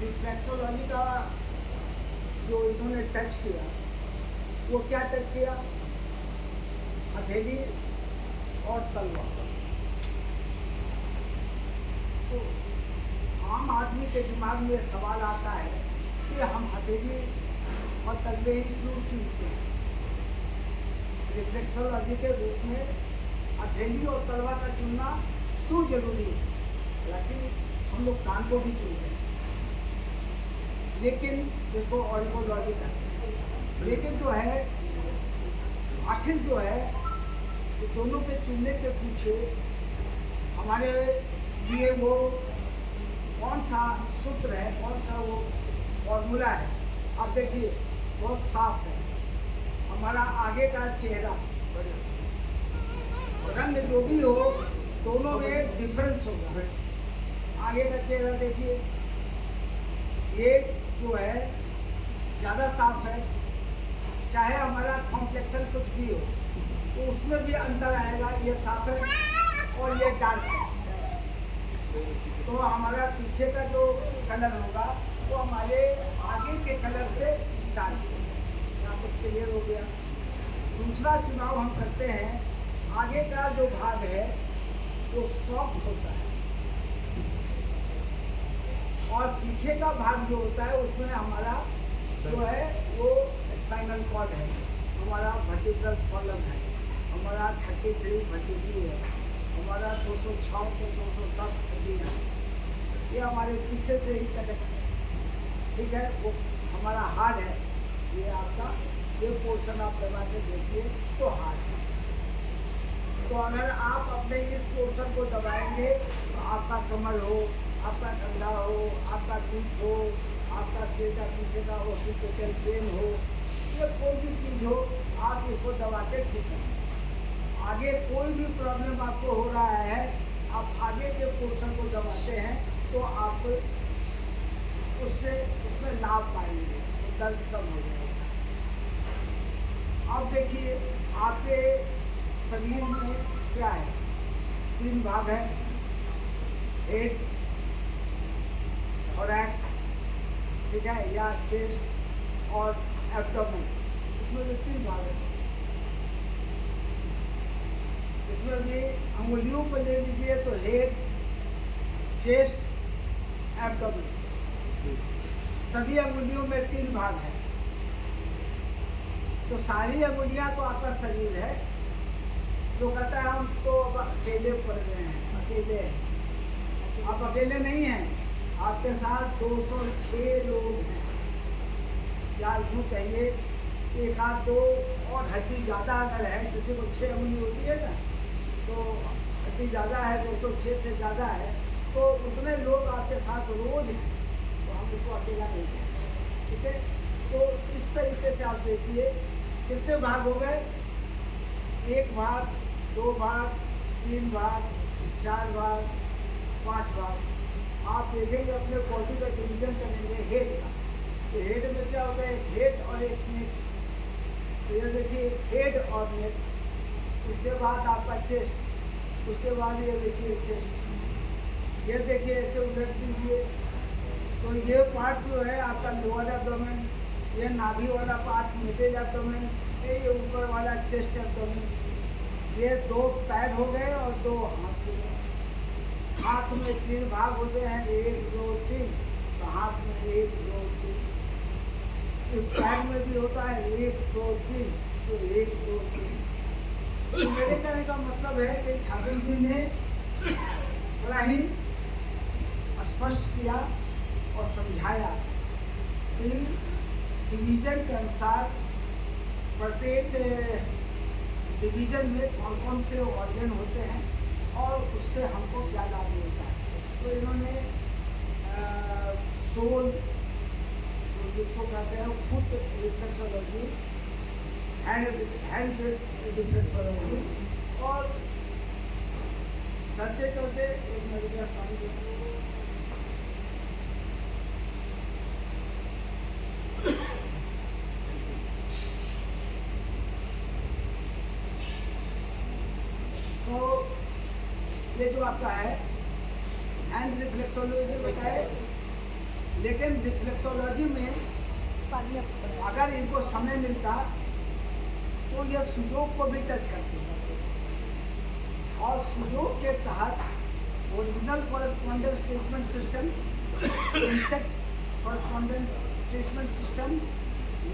Reflexology का जो इन्होंने टच किया, वो क्या टच किया? हथेली और तलवा। तो आम आदमी के दिमाग में सवाल आता है कि हम हथेली और तलवे ही क्यों चुनते हैं? रिफ्लेक्सोलॉजी के रूप में हथेली और तलवा का चुनना क्यों जरूरी है? हालांकि हम लोग कान को भी चुनते हैं, लेकिन जिसको ऑडियोलॉजी कहते हैं, लेकिन जो है आखिर जो है दोनों के चुनने के पीछे हमारे लिए वो कौन सा सूत्र है, कौन सा वो फॉर्मूला है? आप देखिए, बहुत साफ है। हमारा आगे का चेहरा, रंग जो भी हो, दोनों में डिफरेंस होगा। आगे का चेहरा देखिए, ये जो है ज़्यादा साफ है, चाहे हमारा कॉम्प्लेक्शन कुछ भी हो तो उसमें भी अंतर आएगा। ये साफ है और ये डार्क है, तो हमारा पीछे का जो कलर होगा वो हमारे आगे के कलर से डार्क होगा। यहाँ तक क्लियर हो गया। दूसरा चुनाव हम करते हैं, आगे का जो भाग है वो सॉफ्ट होता है और पीछे का भाग जो होता है उसमें हमारा जो है वो स्पाइनल कॉर्ड है, हमारा वर्टिब्रल कॉलम है, हमारा 33 वर्टिब्री है, हमारा 206 से 210 हड्डी है। ये हमारे पीछे से ही कनेक्ट है, ठीक है। वो हमारा हार्ड है, ये आपका ये पोर्शन आप दबा के देखिए तो हार्ड है। तो अगर आप अपने इस पोर्शन को दबाएंगे तो आपका कमर हो, आपका कंधा हो, आपका पीठ हो, आपका सिर का पीछे का ओसिपिटल पेन हो, ये कोई भी चीज़ हो, आप इसको दबा के ठीक करें। आगे कोई भी प्रॉब्लम आपको हो रहा है, आप आगे के पोर्शन को दबाते हैं तो आप उसमें लाभ पाएंगे, तो दर्द कम हो जाएगा। अब देखिए, आपके शरीर में क्या है? 3 भाग है, हेड, थोरैक्स, ठीक है, या चेस्ट और एब्डोमेन। इसमें भी 3 भाग है। इसमें भी अंगुलियों पर ले लीजिए तो हेड, चेस्ट, एब्डोमेन, सभी अंगुलियों में 3 भाग है। तो सारी अंगुलियां तो आपका शरीर है। जो कहता है हम तो अब अकेले पड़ गए हैं, अकेले हैं, आप अकेले नहीं हैं, आपके साथ 206 लोग हैं, या यूँ कहिए एक आध दो और हड्डी ज़्यादा अगर है, किसी को 6 अंगुली होती है ना, तो हड्डी ज़्यादा है, 206 से ज़्यादा है, तो उतने लोग आपके साथ रोज हैं, तो हम उसको अकेला नहीं कहते, ठीक है। तो इस तरीके से आप देखिए कितने भाग हो गए? 1 भाग, 2 भाग, 3 भाग, 4 भाग, 5 भाग। आप देखेंगे अपने बॉडी का डिवीजन करेंगे हेड का, तो हेड में क्या होता है? एक हेड और एक नेक। तो ये देखिए हेड और नेक, उसके बाद आपका चेस्ट, उसके बाद ये देखिए चेस्ट, ये देखिए ऐसे उलट दीजिए तो ये पार्ट जो है आपका लोअर एब्डोमेन, ये नाभि वाला पार्ट मिडिल एब्डोमेन, ये ऊपर वाला चेस्ट एब्डोमेन। ये 2 पैर हो गए और 2 हाथ हो गए। हाथ में 3 भाग होते हैं, 1 2 3, तो हाथ में 1 2 3। पैर में भी होता है 1 2 3, तो 1 2 3। तो मेरे कहने का मतलब है कि ठाकुर जी ने बड़ा ही स्पष्ट किया और समझाया कि डिवीजन के अनुसार प्रत्येक डिवीजन में कौन कौन से ऑर्गन होते हैं और उससे हमको क्या लाभ मिलता है। तो इन्होंने सोल, जिसको कहते हैं फुट रिफ्लेक्सोलॉजी, हैंड रिफ्लेक्सोलॉजी, और चलते चलते एक नजरिया पानी देते। तो ये जो आपका है हैंड रिफ्लेक्सोलॉजी बताए, लेकिन रिफ्लेक्सोलॉजी में अगर इनको समय मिलता तो ये सुजोग को भी टच करते हैं, और सुजोग के तहत ओरिजिनल कॉरेस्पॉन्डेंस ट्रीटमेंट सिस्टम, इंसेक्ट correspondence treatment system,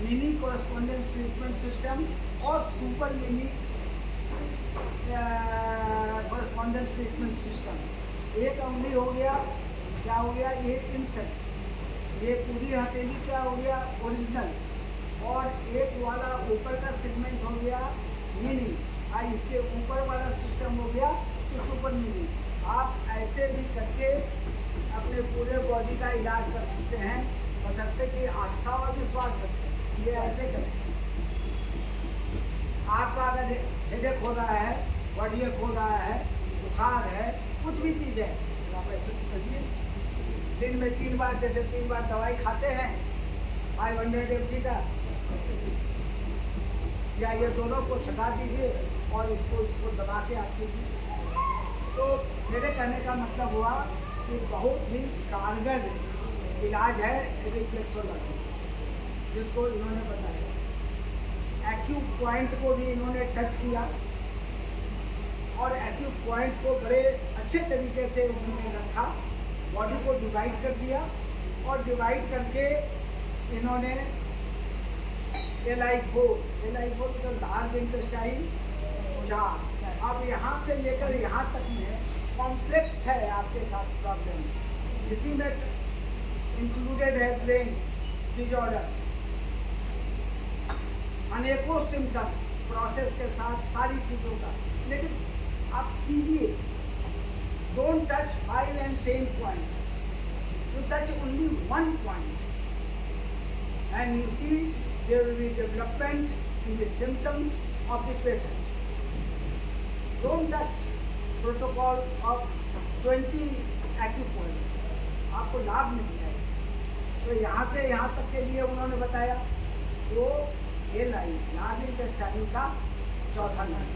mini correspondence treatment system और super mini correspondence treatment system. एक उंगली हो गया, क्या हो गया, ये इंसेक्ट, ये पूरी हथेली क्या हो गया, ओरिजिनल, और एक वाला ऊपर का सेगमेंट हो गया मिनी, और इसके ऊपर वाला सिस्टम हो गया तो सुपर मिनी। आप ऐसे भी करके अपने पूरे बॉडी का इलाज कर सकते हैं, बशर्ते कि आस्था और विश्वास रखें। ये ऐसे करें। आपका अगर हेडेक हो रहा है, बॉडी एक हो रहा है, बुखार है, कुछ भी चीज़ है, तो आप ऐसे करिए। दिन में 3 बार, जैसे 3 बार दवाई खाते हैं 500 mg का, या ये दोनों को सटा दीजिए और इसको दबा के आप कीजिए। तो मेरे कहने का मतलब हुआ कि बहुत ही कारगर इलाज है रिफ्लेक्सोलॉजी, जिसको इन्होंने बताया। एक्यूट पॉइंट को भी इन्होंने टच किया, और एक्यूट पॉइंट को बड़े अच्छे तरीके से उन्होंने रखा, बॉडी को डिवाइड कर दिया, और डिवाइड करके इन्होंने LI4 तो लार्ज इंटेस्टाइन 4, अब यहाँ से लेकर यहाँ तक में कॉम्प्लेक्स है आपके साथ प्रॉब्लम, इसी में इंक्लूडेड है ब्रेन डिजॉर्डर, अनेकों सिम्टम्स प्रोसेस के साथ सारी चीज़ों का। लेकिन आप कीजिए, don't touch 5 and 10 points, you touch only 1 point and you see there will be development in the symptoms of the patient. Don't touch protocol of 20 acupoints, आपको लाभ नहीं आएगा। तो यहाँ से यहाँ तक के लिए उन्होंने बताया वो ये लाइन लार्ज इंटेस्टाइन का चौथा लाइन,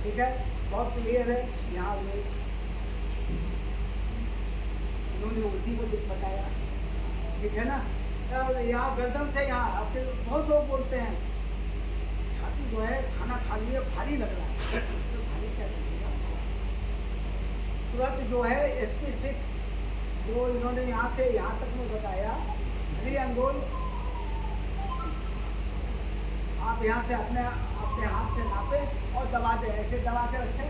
ठीक है, बहुत क्लियर है। यहाँ उन्होंने उसी को बताया, ठीक है ना। यहाँ गर्दन से यहाँ आपके बहुत लोग बोलते हैं छाती जो है खाना खा लिए भारी लग रहा है, तो भारी क्या लगेगा, तुरंत जो है SP6 जो इन्होंने यहाँ से यहाँ तक में बताया 3 अंगुल, आप यहाँ से अपने हाथ से नापे और दबा दें, ऐसे दबा के रखें।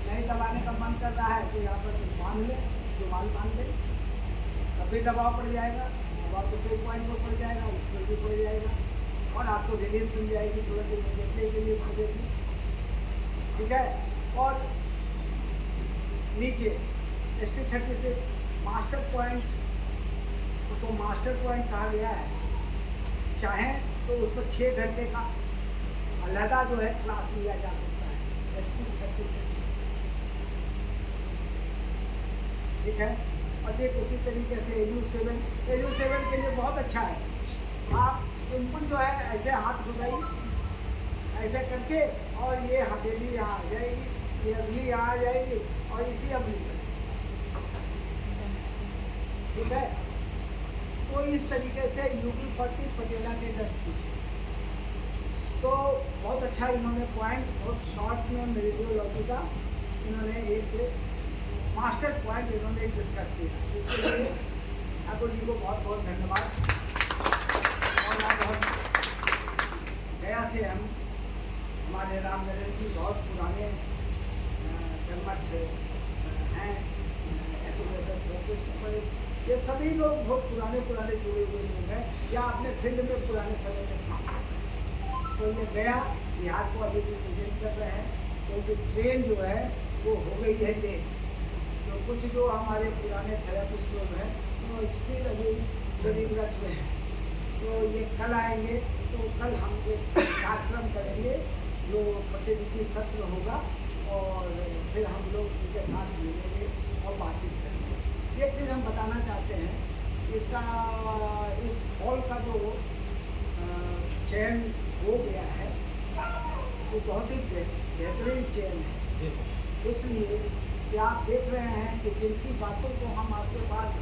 नहीं दबाने का मन कर रहा है तो यहाँ पर बांध लें, रुमाल बांध दें, तब भी दबाव पड़ जाएगा, दबाव तो कई पॉइंट पर पड़ जाएगा, इस पर भी पड़ जाएगा, और आपको रिलीफ मिल जाएगी तुरंत इमीडिएटली के लिए पड़ेगी, ठीक है। और नीचे ST36 मास्टर पॉइंट, उसको मास्टर पॉइंट कहा गया है, चाहे तो उस पर 6 घंटे का अलहदा जो है क्लास लिया जा सकता है ST36, ठीक है। और ठीक उसी तरीके से LU7 के लिए बहुत अच्छा है। आप सिंपल जो है ऐसे हाथ घुसाइए, ऐसे करके, और ये हथेली यहाँ आ जाएगी, ये अगली यहाँ आ जाएगी, और इसी अगली पर, ठीक है। तो इस तरीके से UB40 पटेला के डस्ट पूछे, तो बहुत अच्छा इन्होंने पॉइंट, बहुत शॉर्ट में मेरिडियोलॉजी का इन्होंने एक मास्टर पॉइंट इन्होंने डिस्कस किया। इसके लिए ठाकुर जी को बहुत बहुत धन्यवाद। और बहुत गया से हमारे राम नरेश जी बहुत पुराने कर्मठ हैं, ये सभी लोग बहुत पुराने जुड़े हुए लोग हैं, या अपने फील्ड में पुराने समय से काम करते हैं। तो ये गया बिहार को अभी रिप्रेजेंट कर रहे हैं, क्योंकि ट्रेन जो है वो हो गई है लेट। तो कुछ जो हमारे पुराने थेरेपिस्ट लोग हैं वो स्टिल अभी गरीबगंज में हैं, तो ये कल आएंगे, तो कल हम एक कार्यक्रम करेंगे जो प्रतिनिधि सत्र होगा, और फिर हम लोग उनके साथ मिलेंगे और बातचीत करेंगे। एक चीज़ हम बताना चाहते हैं, इसका इस हॉल का जो चयन हो गया है वो बहुत ही बेहतरीन चयन है, इसलिए कि आप देख रहे हैं कि जिनकी बातों को हम आपके पास